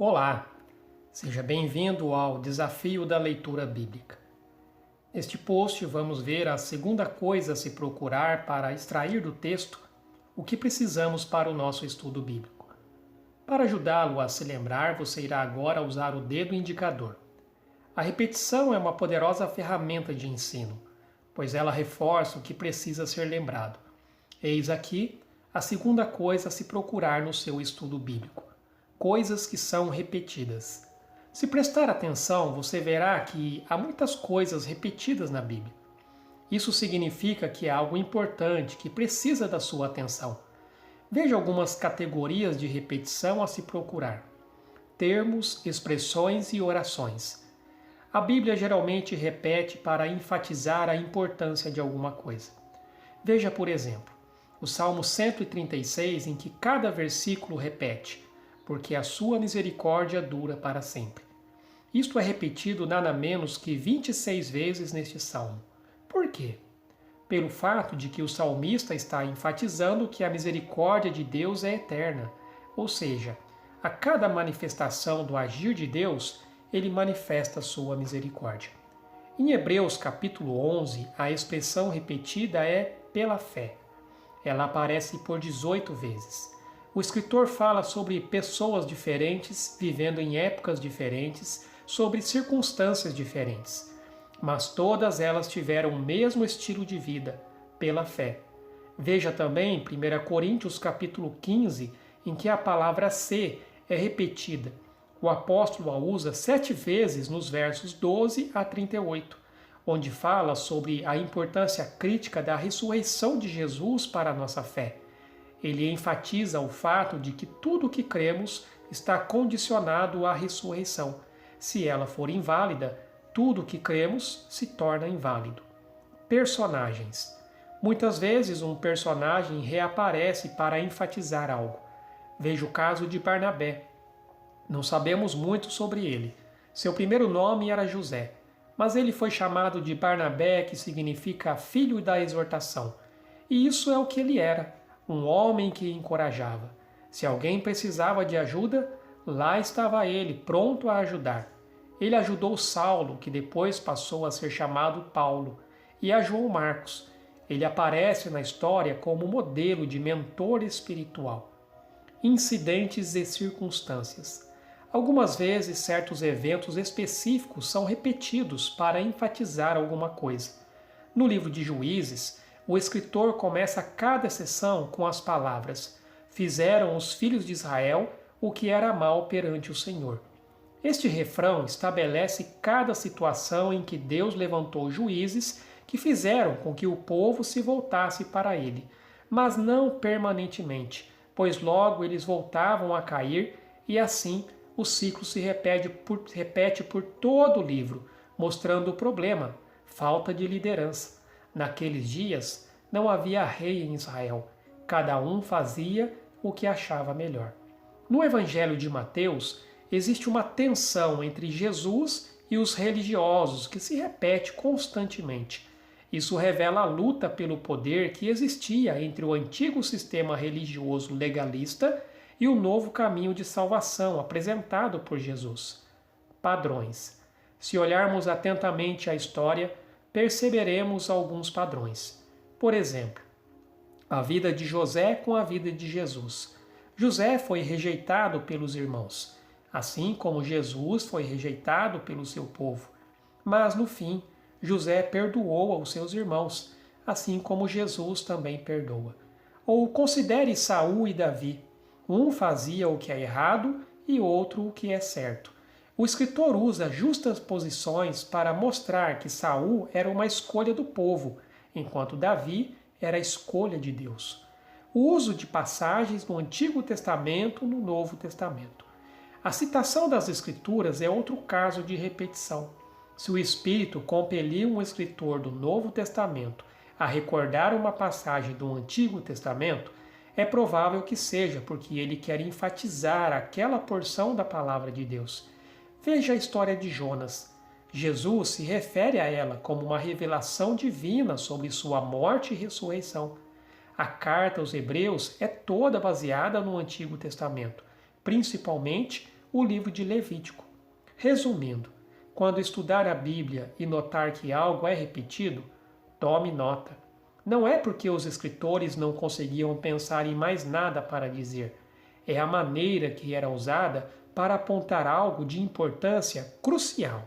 Olá, seja bem-vindo ao Desafio da Leitura Bíblica. Neste post vamos ver a segunda coisa a se procurar para extrair do texto o que precisamos para o nosso estudo bíblico. Para ajudá-lo a se lembrar, você irá agora usar o dedo indicador. A repetição é uma poderosa ferramenta de ensino, pois ela reforça o que precisa ser lembrado. Eis aqui a segunda coisa a se procurar no seu estudo bíblico. Coisas que são repetidas. Se prestar atenção, você verá que há muitas coisas repetidas na Bíblia. Isso significa que é algo importante, que precisa da sua atenção. Veja algumas categorias de repetição a se procurar. Termos, expressões e orações. A Bíblia geralmente repete para enfatizar a importância de alguma coisa. Veja, por exemplo, o Salmo 136, em que cada versículo repete: porque a sua misericórdia dura para sempre. Isto é repetido nada menos que 26 vezes neste salmo. Por quê? Pelo fato de que o salmista está enfatizando que a misericórdia de Deus é eterna, ou seja, a cada manifestação do agir de Deus, ele manifesta sua misericórdia. Em Hebreus capítulo 11, a expressão repetida é pela fé. Ela aparece por 18 vezes. O escritor fala sobre pessoas diferentes, vivendo em épocas diferentes, sobre circunstâncias diferentes. Mas todas elas tiveram o mesmo estilo de vida, pela fé. Veja também em 1 Coríntios capítulo 15, em que a palavra ser é repetida. O apóstolo a usa 7 vezes nos versos 12 a 38, onde fala sobre a importância crítica da ressurreição de Jesus para a nossa fé. Ele enfatiza o fato de que tudo o que cremos está condicionado à ressurreição. Se ela for inválida, tudo o que cremos se torna inválido. Personagens. Muitas vezes um personagem reaparece para enfatizar algo. Veja o caso de Barnabé. Não sabemos muito sobre ele. Seu primeiro nome era José, mas ele foi chamado de Barnabé, que significa filho da exortação. E isso é o que ele era. Um homem que encorajava. Se alguém precisava de ajuda, lá estava ele, pronto a ajudar. Ele ajudou Saulo, que depois passou a ser chamado Paulo, e a João Marcos. Ele aparece na história como modelo de mentor espiritual. Incidentes e circunstâncias. Algumas vezes, certos eventos específicos são repetidos para enfatizar alguma coisa. No livro de Juízes, o escritor começa cada sessão com as palavras: fizeram os filhos de Israel o que era mal perante o Senhor. Este refrão estabelece cada situação em que Deus levantou juízes que fizeram com que o povo se voltasse para ele, mas não permanentemente, pois logo eles voltavam a cair e assim o ciclo se repete por todo o livro, mostrando o problema: falta de liderança. Naqueles dias, não havia rei em Israel. Cada um fazia o que achava melhor. No Evangelho de Mateus, existe uma tensão entre Jesus e os religiosos que se repete constantemente. Isso revela a luta pelo poder que existia entre o antigo sistema religioso legalista e o novo caminho de salvação apresentado por Jesus. Padrões. Se olharmos atentamente a história, perceberemos alguns padrões. Por exemplo, a vida de José com a vida de Jesus. José foi rejeitado pelos irmãos, assim como Jesus foi rejeitado pelo seu povo. Mas no fim, José perdoou aos seus irmãos, assim como Jesus também perdoa. Ou considere Saul e Davi. Um fazia o que é errado e outro o que é certo. O escritor usa justas posições para mostrar que Saul era uma escolha do povo, enquanto Davi era a escolha de Deus. O uso de passagens no Antigo Testamento no Novo Testamento. A citação das Escrituras é outro caso de repetição. Se o Espírito compeliu um escritor do Novo Testamento a recordar uma passagem do Antigo Testamento, é provável que seja porque ele quer enfatizar aquela porção da palavra de Deus. Veja a história de Jonas. Jesus se refere a ela como uma revelação divina sobre sua morte e ressurreição. A carta aos Hebreus é toda baseada no Antigo Testamento, principalmente o livro de Levítico. Resumindo, quando estudar a Bíblia e notar que algo é repetido, tome nota. Não é porque os escritores não conseguiam pensar em mais nada para dizer. É a maneira que era usada para apontar algo de importância crucial.